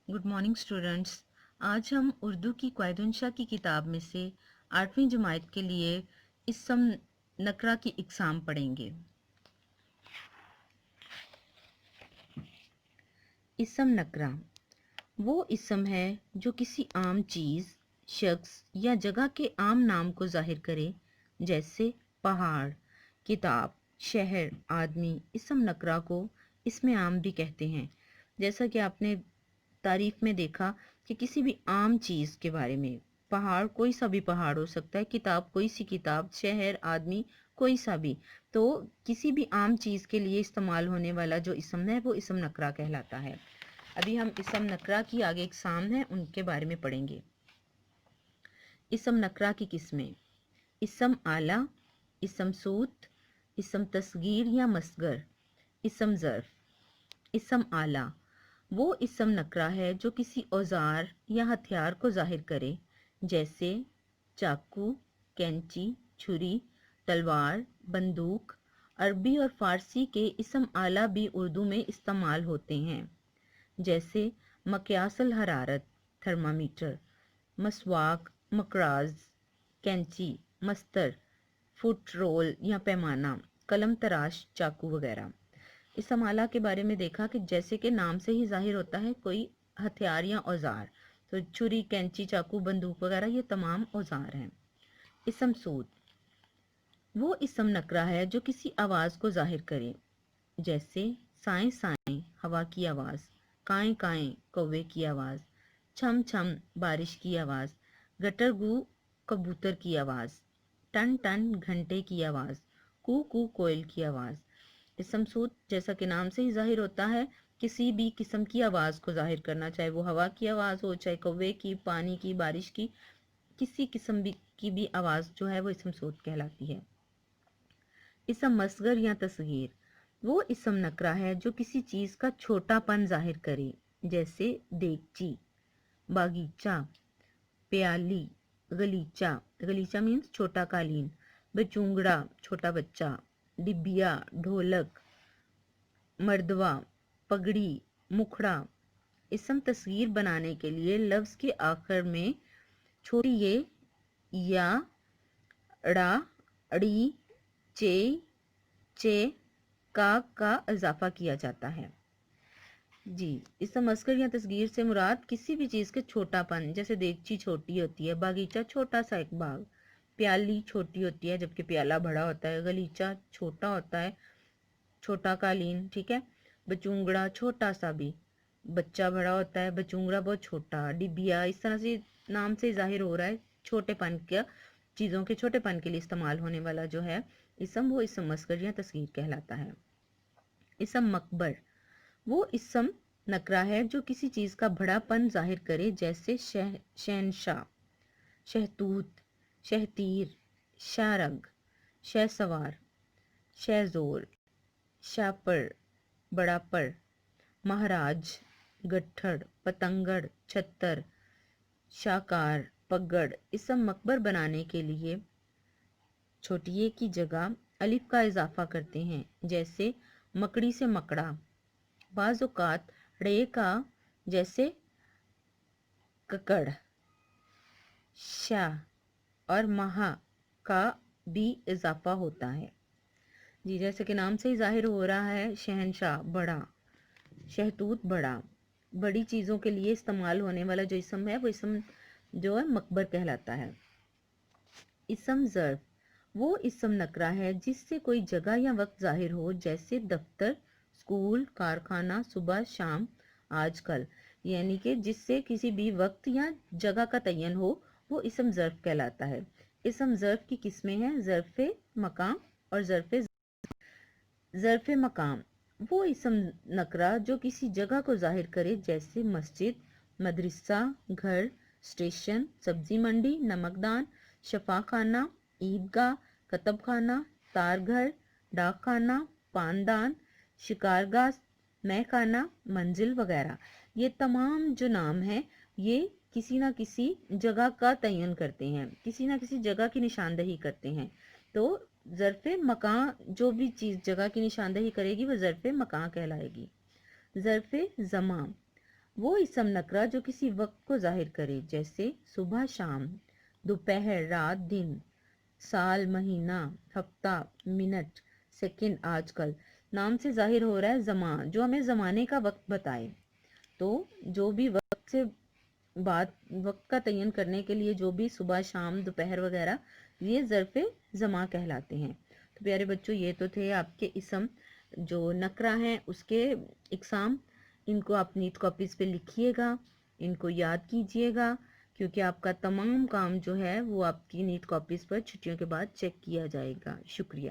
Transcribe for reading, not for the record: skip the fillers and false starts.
Good morning students. आज हम उर्दू की क़वाइद-उन-नशा की किताब में से 8वीं जमात के लिए इसम नकरा की इक़साम पढ़ेंगे। इसम नकरा वो इसम है जो किसी आम चीज़, शख्स या जगह के आम नाम को ज़ाहिर करे, जैसे पहाड़, किताब, शहर, आदमी। इसम नकरा को इसमें आम भी कहते हैं। जैसा कि आपने तारीफ में देखा कि किसी भी आम चीज़ के बारे में, पहाड़ कोई सा भी पहाड़ हो सकता है, किताब कोई सी किताब, शहर, आदमी कोई सा भी। तो किसी भी आम चीज़ के लिए इस्तेमाल होने वाला जो इसम है वो इसम नकरा कहलाता है। अभी हम इसम नकरा की आगे इक़साम है उनके बारे में पढ़ेंगे। इसम नकरा की किस्में: इसम आला, इसम सूत, इसम तस्गीर या मसगर, इसम ज़र्फ़। इसम आला वो इसम नकरा है जो किसी औज़ार या हथियार को ज़ाहिर करे, जैसे चाकू, कैंची, छुरी, तलवार, बंदूक। अरबी और फ़ारसी के इसम आला भी उर्दू में इस्तेमाल होते हैं, जैसे मक़यासल हरारत थर्मामीटर, मसवाक, मकराज, कैंची, मस्तर, फुट रोल या पैमाना, कलम तराश, चाकू वगैरह। इसम आला के बारे में देखा कि जैसे कि नाम से ही जाहिर होता है कोई हथियार या औजार, तो छुरी, कैंची, चाकू, बंदूक वगैरह ये तमाम औजार हैं। इसम सूत वो इसम नकरा है जो किसी आवाज़ को जाहिर करे, जैसे साएं साएं हवा की आवाज़, काएं काएं कौवे की आवाज़, छम छम बारिश की आवाज़, गटर गू कबूतर की आवाज़, टन टन घंटे की आवाज़, कू कू कोयल की आवाज़। इसम सूत जैसा कि नाम से ही जाहिर होता है किसी भी किस्म की आवाज़ को जाहिर करना, चाहे वो हवा की आवाज़ हो, चाहे कौवे की, पानी की, बारिश की, किसी किस्म की भी आवाज़ जो है वो इसम सूत कहलाती है। इसम मसगर या तस्गीर वो इसम नकरा है जो किसी चीज़ का छोटापन जाहिर करे, जैसे देगची, बागीचा, प्याली, गलीचा। गलीचा मीन्स छोटा कालीन, बचूंगड़ा छोटा बच्चा, डिबिया ढोलक, मर्दवा पगड़ी, मुखड़ा। इसम तस्गीर बनाने के लिए लफ्ज़ के आखिर में छोटी ये या ड़ा, अड़ी, चे, चे, का इजाफा किया जाता है। जी, इसम मस्कर या तस्गीर से मुराद किसी भी चीज़ के छोटापन, जैसे देगची छोटी होती है, बागीचा छोटा सा एक बाग, प्याली छोटी होती है जबकि प्याला बड़ा होता है, गलीचा छोटा होता है, छोटा कालीन, ठीक है, बचूंगड़ा छोटा सा भी, बच्चा बड़ा होता है, बचूंगड़ा बहुत छोटा, डिबिया। इस तरह से नाम से जाहिर हो रहा है छोटेपन का, चीज़ों के छोटेपन के लिए इस्तेमाल होने वाला जो है इसम, वो इसम मस्कर या तस्गीर कहलाता है। इसम मकबर वो इसम नकरा है जो किसी चीज़ का बड़ापन जाहिर करे, जैसे शहनशाह, शहतूत, शहतीर, शारग, शहसवार, शहजोर, शापर, बड़ापर, महाराज, गट्ठड़, पतंगड़, छत्तर, शाकार, पगड़। इसम मकबर बनाने के लिए छोटी ए की जगह अलिफ का इजाफा करते हैं, जैसे मकड़ी से मकड़ा। बाज़ औक़ात रे का, जैसे ककड़, शाह और महा का भी इजाफा होता है। जी, जैसे कि नाम से ही जाहिर हो रहा है, शहनशाह बड़ा, शहतूत बड़ा, बड़ी चीज़ों के लिए इस्तेमाल होने वाला जो इसम है वो इसम जो है मकबर कहलाता है। इसम ज़र्फ़ वो इसम नकरा है जिससे कोई जगह या वक्त जाहिर हो, जैसे दफ्तर, स्कूल, कारखाना, सुबह, शाम, आजकल। यानी कि जिससे किसी भी वक्त या जगह का तयन हो, वो इसम ज़र्फ़ कहलाता है। इसम ज़र्फ़ की किस्में हैं ज़र्फ़ मकाम और ज़र्फ़ मकाम वो इसम नकरा जो किसी जगह को जाहिर करे, जैसे मस्जिद, मदरसा, घर, स्टेशन, सब्जी मंडी, नमकदान, शफाखाना, ईदगाह, कतबखाना, तारघर, डाकखाना, पानदान, शिकारगाह, महखाना, मंजिल वगैरह। ये तमाम जो नाम हैं ये किसी ना किसी जगह का तयन करते हैं, किसी ना किसी जगह की निशानदही करते हैं। तो ज़र्फ़े मकां जो भी चीज़ जगह की निशानदही करेगी वो ज़र्फ़े मकां कहलाएगी। ज़र्फ़े ज़मां وہ اسم نکرہ جو کسی وقت کو ظاہر کرے، جیسے صبح شام، دوپہر رات دن، سال مہینہ، ہفتہ منٹ، سیکنڈ آج کل۔ نام سے ظاہر ہو رہا ہے زمان، جو ہمیں زمانے کا وقت بتائے۔ تو جو بھی وقت سے وقت کا تعین کرنے کے لیے جو بھی صبح شام دوپہر وغیرہ، یہ ظرف زمان کہلاتے ہیں۔ تو پیارے بچوں، یہ تو تھے آپ کے اسم جو نکرہ ہیں اس کے اقسام۔ ان کو آپ نیٹ کاپیز پہ لکھیے گا، ان کو یاد کیجئے گا، کیونکہ آپ کا تمام کام جو ہے وہ آپ کی نیٹ کاپیز پر چھٹیوں کے بعد چیک کیا جائے گا۔ شکریہ۔